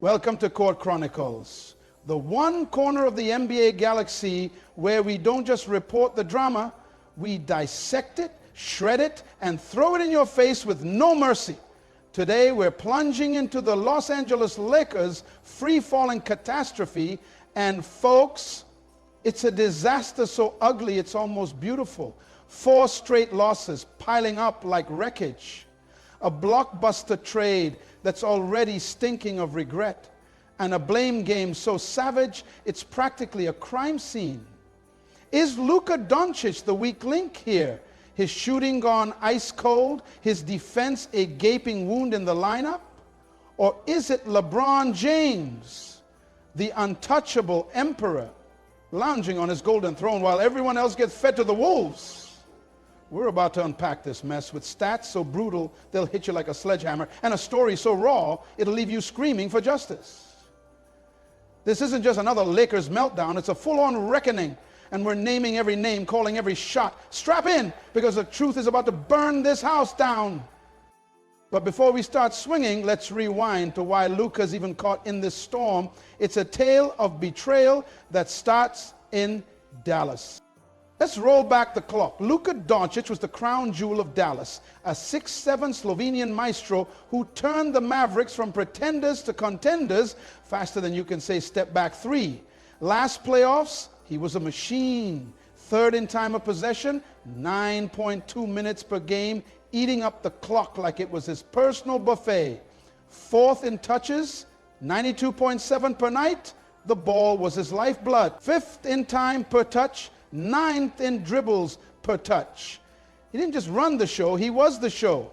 Welcome to Court Chronicles, the one corner of the NBA galaxy where we don't just report the drama, we dissect it, shred it, and throw it in your face with no mercy. Today we're plunging into the Los Angeles Lakers' free-falling catastrophe, and folks, it's a disaster so ugly it's almost beautiful. 4 straight losses piling up like wreckage. A blockbuster trade that's already stinking of regret, and a blame game so savage it's practically a crime scene. Is Luka Doncic the weak link here? His shooting gone ice cold, his defense a gaping wound in the lineup? Or is it LeBron James, the untouchable emperor, lounging on his golden throne while everyone else gets fed to the wolves? We're about to unpack this mess with stats so brutal they'll hit you like a sledgehammer, and a story so raw it'll leave you screaming for justice. This isn't just another Lakers meltdown, it's a full-on reckoning, and we're naming every name, calling every shot. Strap in, because the truth is about to burn this house down. But before we start swinging, let's rewind to why Luka's even caught in this storm. It's a tale of betrayal that starts in Dallas. Let's roll back the clock. Luka Doncic was the crown jewel of Dallas, a 6'7" Slovenian maestro who turned the Mavericks from pretenders to contenders faster than you can say step back 3. Last playoffs, he was a machine. Third in time of possession, 9.2 minutes per game, eating up the clock like it was his personal buffet. Fourth in touches, 92.7 per night. The ball was his lifeblood. Fifth in time per touch, 9th in dribbles per touch. He didn't just run the show, he was the show.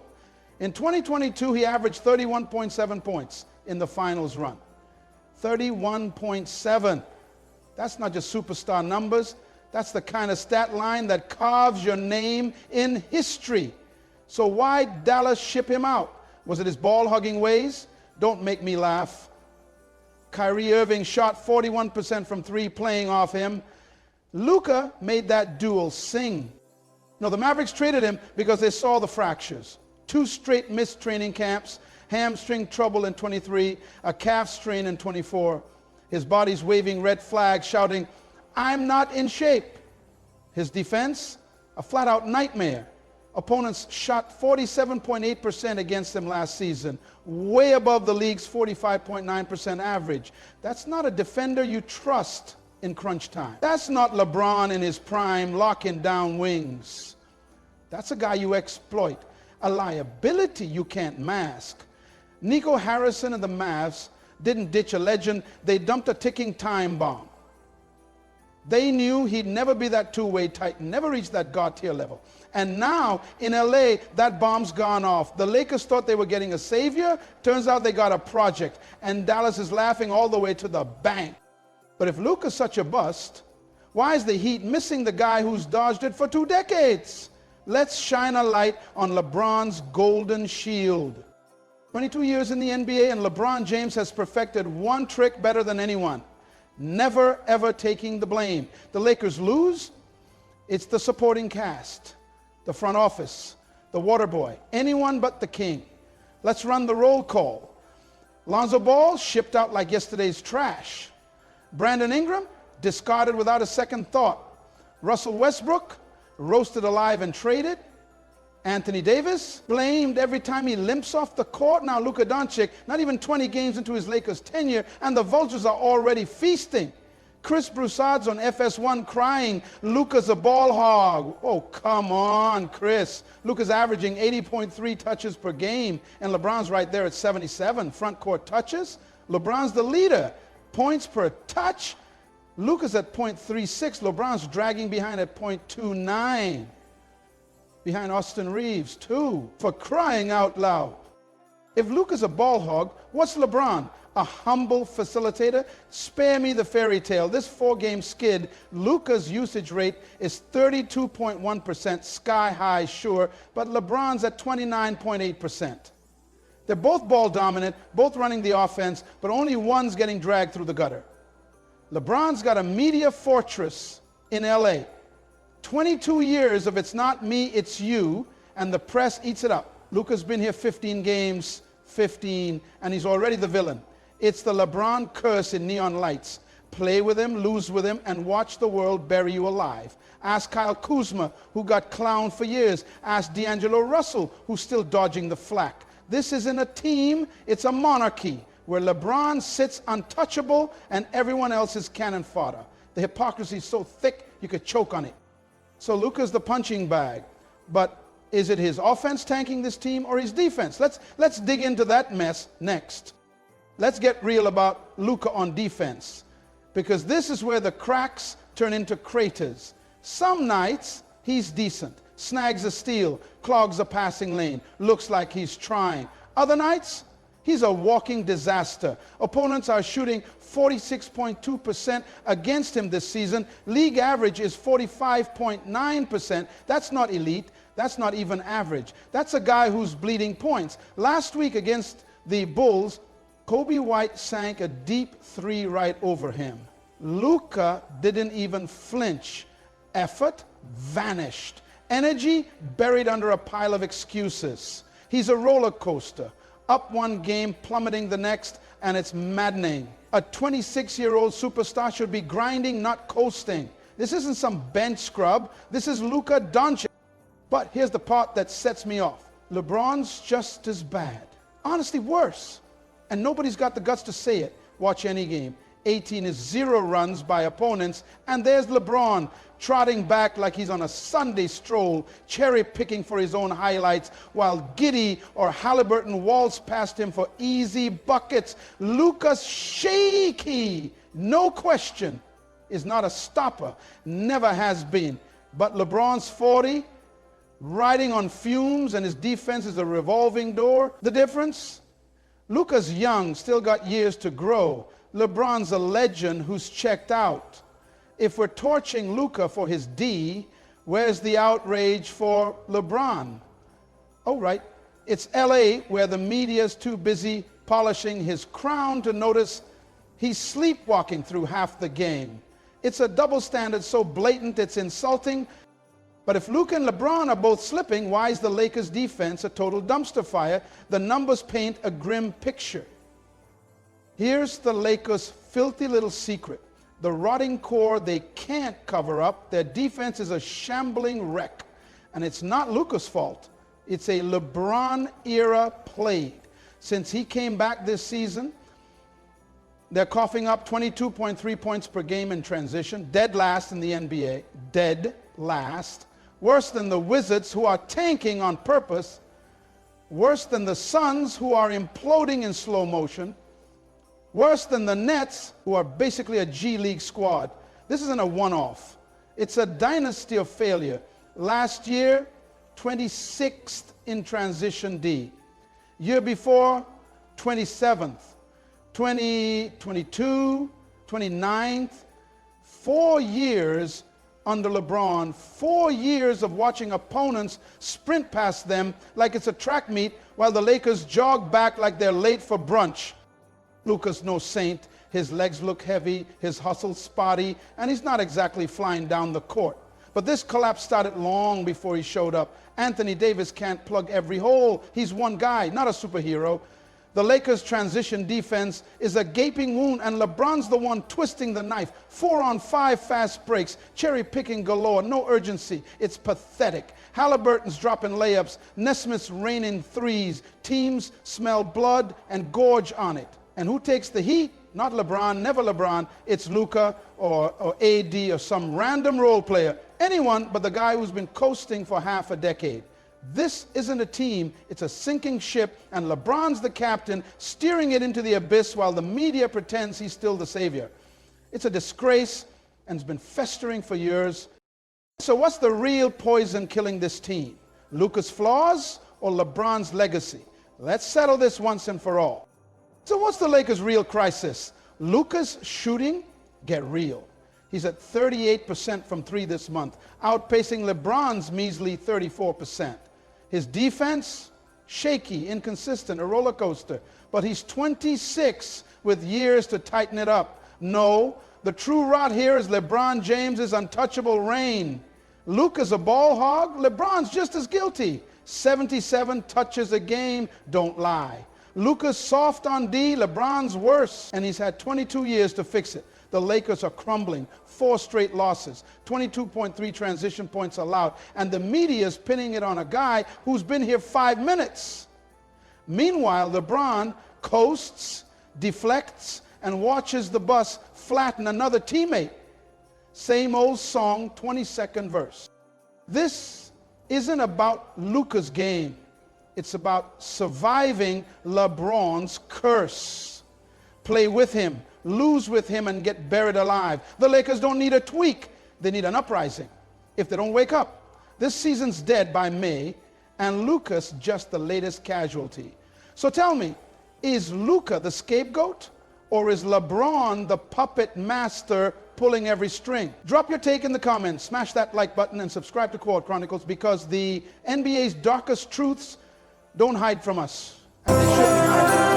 In 2022, he averaged 31.7 points in the finals run. 31.7. That's not just superstar numbers. That's the kind of stat line that carves your name in history. So why Dallas ship him out? Was it his ball-hugging ways? Don't make me laugh. Kyrie Irving shot 41% from 3 playing off him. Luka made that duel sing. No, the Mavericks traded him because they saw the fractures. 2 straight missed training camps, hamstring trouble in 23, a calf strain in 24. His body's waving red flags, shouting, "I'm not in shape." His defense, a flat-out nightmare. Opponents shot 47.8% against him last season, way above the league's 45.9% average. That's not a defender you trust in crunch time. That's not LeBron in his prime locking down wings. That's a guy you exploit, a liability you can't mask. Nico Harrison and the Mavs didn't ditch a legend, they dumped a ticking time bomb. They knew he'd never be that two-way titan, never reach that God tier level. And now in LA, that bomb's gone off. The Lakers thought they were getting a savior, turns out they got a project, and Dallas is laughing all the way to the bank. But if Luka's such a bust, why is the Heat missing the guy who's dodged it for 2 decades? Let's shine a light on LeBron's golden shield. 22 years in the NBA, and LeBron James has perfected one trick better than anyone. Never, ever taking the blame. The Lakers lose, it's the supporting cast, the front office, the water boy, anyone but the king. Let's run the roll call. Lonzo Ball shipped out like yesterday's trash. Brandon Ingram, discarded without a second thought. Russell Westbrook, roasted alive and traded. Anthony Davis, blamed every time he limps off the court. Now Luka Doncic, not even 20 games into his Lakers tenure, and the vultures are already feasting. Chris Broussard's on FS1 crying, "Luka's a ball hog." Oh, come on, Chris. Luka's averaging 80.3 touches per game, and LeBron's right there at 77 front court touches. LeBron's the leader. Points per touch, Luka's at .36. LeBron's dragging behind at .29. Behind Austin Reeves, too, for crying out loud. If Luka's a ball hog, what's LeBron? A humble facilitator? Spare me the fairy tale. This 4-game skid, Luka's usage rate is 32.1%, sky high, sure, but LeBron's at 29.8%. They're both ball dominant, both running the offense, but only one's getting dragged through the gutter. LeBron's got a media fortress in LA. 22 years of "it's not me, it's you," and the press eats it up. Luka's been here 15 games, 15, and he's already the villain. It's the LeBron curse in neon lights. Play with him, lose with him, and watch the world bury you alive. Ask Kyle Kuzma, who got clowned for years. Ask D'Angelo Russell, who's still dodging the flack. This isn't a team, it's a monarchy, where LeBron sits untouchable and everyone else is cannon fodder. The hypocrisy is so thick, you could choke on it. So Luka's the punching bag. But is it his offense tanking this team or his defense? Let's dig into that mess next. Let's get real about Luka on defense, because this is where the cracks turn into craters. Some nights, he's decent. Snags a steal, clogs a passing lane, looks like he's trying. Other nights, he's a walking disaster. Opponents are shooting 46.2% against him this season. League average is 45.9%. That's not elite. That's not even average. That's a guy who's bleeding points. Last week against the Bulls, Kobe White sank a deep three right over him. Luka didn't even flinch. Effort vanished. Energy buried under a pile of excuses. He's a roller coaster. Up one game, plummeting the next, and it's maddening. A 26-year-old superstar should be grinding, not coasting. This isn't some bench scrub. This is Luka Doncic. But here's the part that sets me off. LeBron's just as bad. Honestly, worse. And nobody's got the guts to say it. Watch any game. 18 is 0 runs by opponents, and there's LeBron trotting back like he's on a Sunday stroll, cherry-picking for his own highlights, while Giddy or Halliburton waltz past him for easy buckets. Luka's shaky, no question, is not a stopper, never has been. But LeBron's 40, riding on fumes, and his defense is a revolving door. The difference? Luka's young, still got years to grow. LeBron's a legend who's checked out. If we're torching Luka for his D, where's the outrage for LeBron? Oh, right. It's LA, where the media's too busy polishing his crown to notice he's sleepwalking through half the game. It's a double standard so blatant it's insulting. But if Luka and LeBron are both slipping, why is the Lakers' defense a total dumpster fire? The numbers paint a grim picture. Here's the Lakers' filthy little secret. The rotting core they can't cover up. Their defense is a shambling wreck. And it's not Luka's fault. It's a LeBron-era plague. Since he came back this season, they're coughing up 22.3 points per game in transition. Dead last in the NBA. Dead last. Worse than the Wizards, who are tanking on purpose. Worse than the Suns, who are imploding in slow motion. Worse than the Nets, who are basically a G League squad. This isn't a one-off. It's a dynasty of failure. Last year, 26th in transition D. Year before, 27th. 2022, 29th. 4 years under LeBron. 4 years of watching opponents sprint past them like it's a track meet, while the Lakers jog back like they're late for brunch. Luka's no saint. His legs look heavy, his hustle's spotty, and he's not exactly flying down the court. But this collapse started long before he showed up. Anthony Davis can't plug every hole. He's one guy, not a superhero. The Lakers' transition defense is a gaping wound, and LeBron's the one twisting the knife. 4-on-5 fast breaks, cherry-picking galore, no urgency. It's pathetic. Halliburton's dropping layups, Nesmith's raining threes. Teams smell blood and gorge on it. And who takes the heat? Not LeBron, never LeBron. It's Luka or AD or some random role player. Anyone but the guy who's been coasting for half a decade. This isn't a team, it's a sinking ship, and LeBron's the captain, steering it into the abyss while the media pretends he's still the savior. It's a disgrace, and it's been festering for years. So what's the real poison killing this team? Luka's flaws or LeBron's legacy? Let's settle this once and for all. So what's the Lakers' real crisis? Luka's shooting? Get real. He's at 38% from three this month, outpacing LeBron's measly 34%. His defense? Shaky, inconsistent, a roller coaster. But he's 26 with years to tighten it up. No, the true rot here is LeBron James's untouchable reign. Luka's a ball hog. LeBron's just as guilty. 77 touches a game, don't lie. Luka's soft on D, LeBron's worse. And he's had 22 years to fix it. The Lakers are crumbling. 4 straight losses. 22.3 transition points allowed. And the media is pinning it on a guy who's been here 5 minutes. Meanwhile, LeBron coasts, deflects, and watches the bus flatten another teammate. Same old song, 22nd verse. This isn't about Luka's game. It's about surviving LeBron's curse. Play with him, lose with him, and get buried alive. The Lakers don't need a tweak. They need an uprising. If they don't wake up, this season's dead by May, and Luka's just the latest casualty. So tell me, is Luka the scapegoat, or is LeBron the puppet master pulling every string? Drop your take in the comments, smash that like button, and subscribe to Court Chronicles, because the NBA's darkest truths don't hide from us, and they shouldn't hide from us.